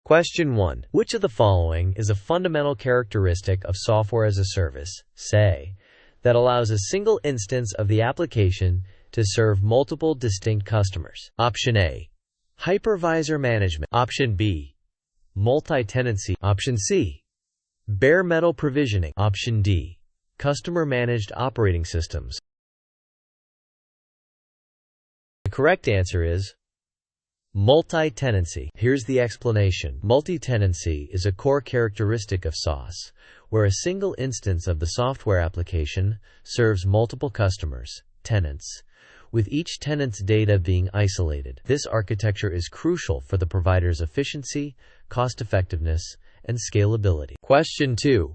Question 1. Which of the following is a fundamental characteristic of software as a service, say, that allows a single instance of the application to serve multiple distinct customers? Option A, hypervisor management. Option B, multi-tenancy. Option C, bare metal provisioning. Option D, customer-managed operating systems. The correct answer is multi-tenancy. Here's the explanation. Multi-tenancy is a core characteristic of SaaS, where a single instance of the software application serves multiple customers, tenants, with each tenant's data being isolated. This architecture is crucial for the provider's efficiency, cost-effectiveness, and scalability. Question 2.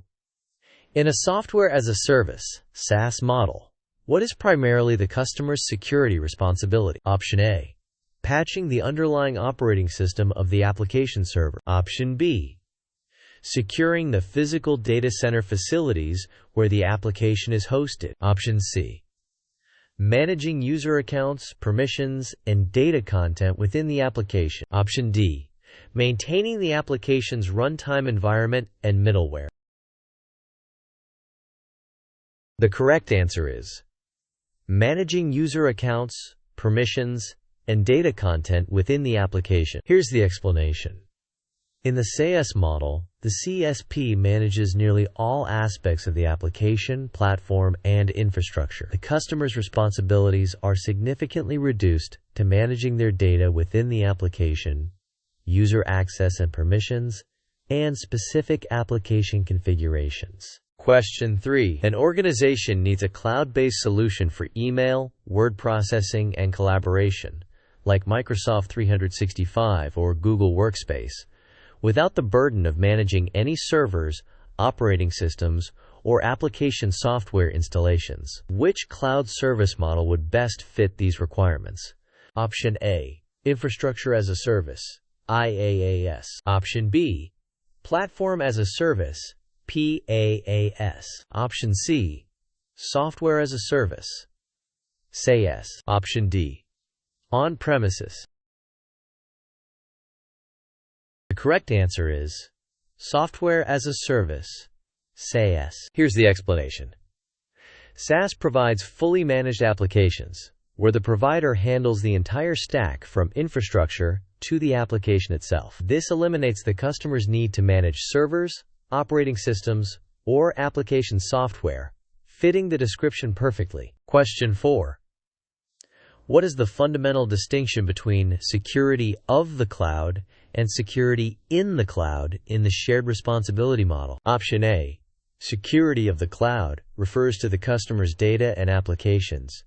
In a software as a service, SaaS model, what is primarily the customer's security responsibility? Option A, patching the underlying operating system of the application server. Option B, securing the physical data center facilities where the application is hosted. Option C, managing user accounts, permissions, and data content within the application. Option D, maintaining the application's runtime environment and middleware. The correct answer is managing user accounts, permissions, and data content within the application. Here's the explanation. In the SaaS model, the CSP manages nearly all aspects of the application, platform, and infrastructure. The customer's responsibilities are significantly reduced to managing their data within the application, user access and permissions, and specific application configurations. Question 3. An organization needs a cloud-based solution for email, word processing, and collaboration, like Microsoft 365 or Google Workspace, without the burden of managing any servers, operating systems, or application software installations. Which cloud service model would best fit these requirements? Option A, infrastructure as a service, IaaS. Option B, platform as a service, PaaS. Option C, software as a service, SaaS. Option D, on-premises. The correct answer is software as a service, SaaS. Here's the explanation. SaaS provides fully managed applications, where the provider handles the entire stack from infrastructure to the application itself. This eliminates the customer's need to manage servers, operating systems, or application software, fitting the description perfectly. Question 4. What is the fundamental distinction between security of the cloud and security in the cloud in the shared responsibility model? Option A, security of the cloud refers to the customer's data and applications,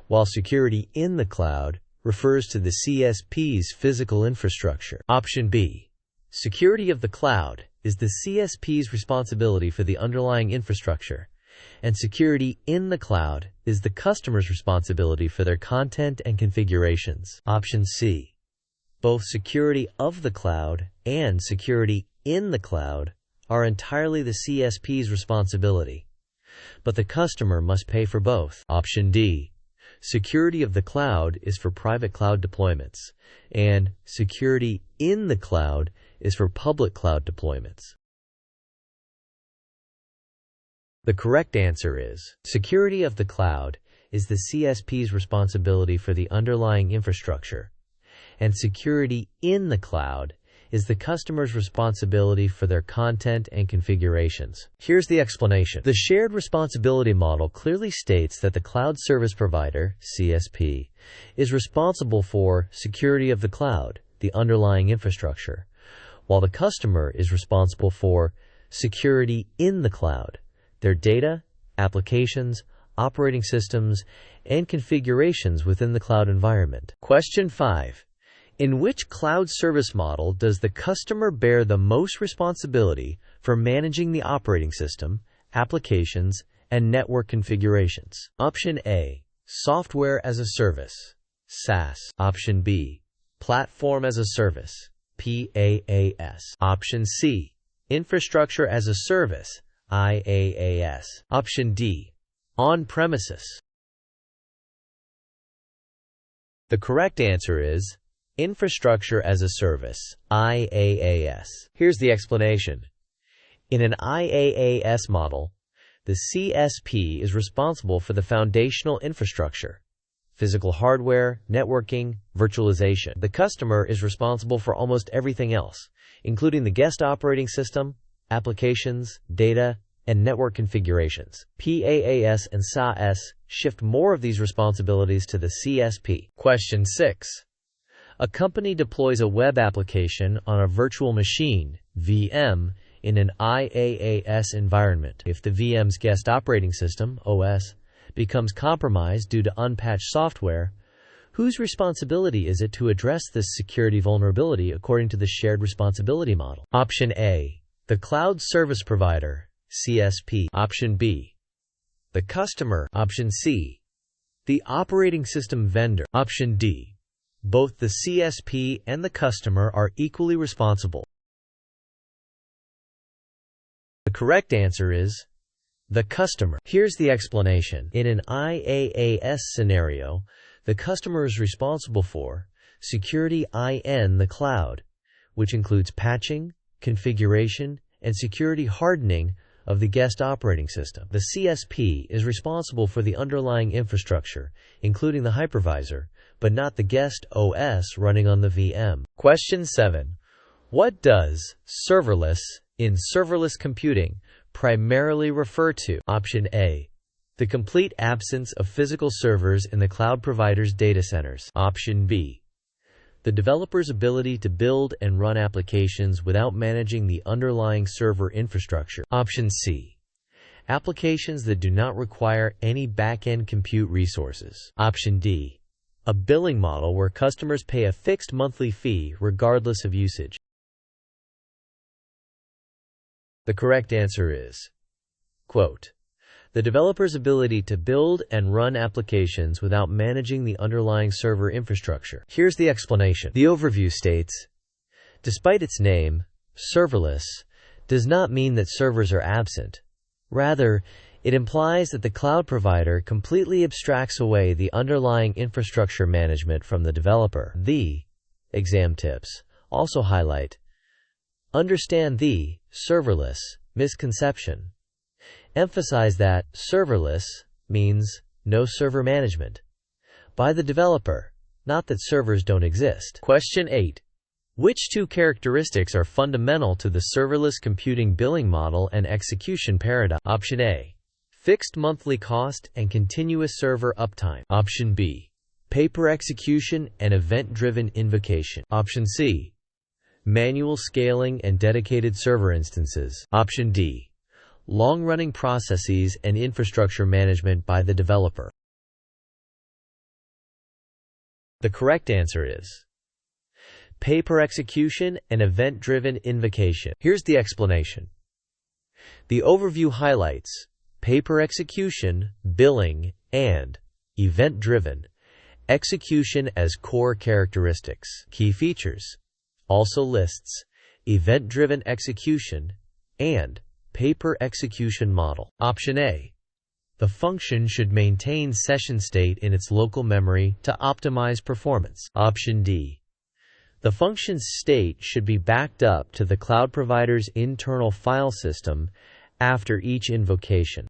while security in the cloud refers to the CSP's physical infrastructure. Option B, security of the cloud is the CSP's responsibility for the underlying infrastructure, and security in the cloud is the customer's responsibility for their content and configurations. Option C, both security of the cloud and security in the cloud are entirely the CSP's responsibility, but the customer must pay for both. Option D, security of the cloud is for private cloud deployments, and security in the cloud is for public cloud deployments. The correct answer is security of the cloud is the CSP's responsibility for the underlying infrastructure, and security in the cloud is the customer's responsibility for their content and configurations. Here's the explanation. The shared responsibility model clearly states that the cloud service provider, CSP, is responsible for security of the cloud, the underlying infrastructure, while the customer is responsible for security in the cloud, their data, applications, operating systems, and configurations within the cloud environment. Question 5. In which cloud service model does the customer bear the most responsibility for managing the operating system, applications, and network configurations? Option A, software as a service, SaaS. Option B, platform as a service, PaaS. Option C, infrastructure as a service, IaaS. Option D, on-premises. The correct answer is Infrastructure as a Service, IaaS. Here's the explanation. In an IaaS model, the CSP is responsible for the foundational infrastructure, physical hardware, networking, virtualization. The customer is responsible for almost everything else, including the guest operating system, applications, data, and network configurations. PaaS and SaaS shift more of these responsibilities to the CSP. Question 6. A company deploys a web application on a virtual machine, VM, in an IaaS environment. If the VM's guest operating system, OS, becomes compromised due to unpatched software, whose responsibility is it to address this security vulnerability according to the shared responsibility model? Option A, the cloud service provider, CSP. Option B, the customer. Option C, the operating system vendor. Option D, both the CSP and the customer are equally responsible. The correct answer is the customer. Here's the explanation. In an IaaS scenario, the customer is responsible for security in the cloud, which includes patching, configuration, and security hardening of the guest operating system. The CSP is responsible for the underlying infrastructure, including the hypervisor, but not the guest OS running on the VM. Question 7. What does serverless in serverless computing primarily refer to? Option A, the complete absence of physical servers in the cloud provider's data centers. Option B, the developer's ability to build and run applications without managing the underlying server infrastructure. Option C, applications that do not require any back-end compute resources. Option D, a billing model where customers pay a fixed monthly fee regardless of usage. The correct answer is, quote, the developer's ability to build and run applications without managing the underlying server infrastructure. Here's the explanation. The overview states, despite its name, serverless does not mean that servers are absent. Rather, it implies that the cloud provider completely abstracts away the underlying infrastructure management from the developer. The exam tips also highlight, understand the serverless misconception. Emphasize that serverless means no server management by the developer, not that servers don't exist. Question 8. Which two characteristics are fundamental to the serverless computing billing model and execution paradigm? Option A, fixed monthly cost and continuous server uptime. Option B, pay-per execution and event-driven invocation. Option C, manual scaling and dedicated server instances. Option D, long-running processes and infrastructure management by the developer. The correct answer is pay-per execution and event-driven invocation. Here's the explanation. The overview highlights pay-per execution, billing, and event-driven execution as core characteristics. Key features also lists event-driven execution and pay-per execution model. Option A, the function should maintain session state in its local memory to optimize performance. Option D, the function's state should be backed up to the cloud provider's internal file system after each invocation.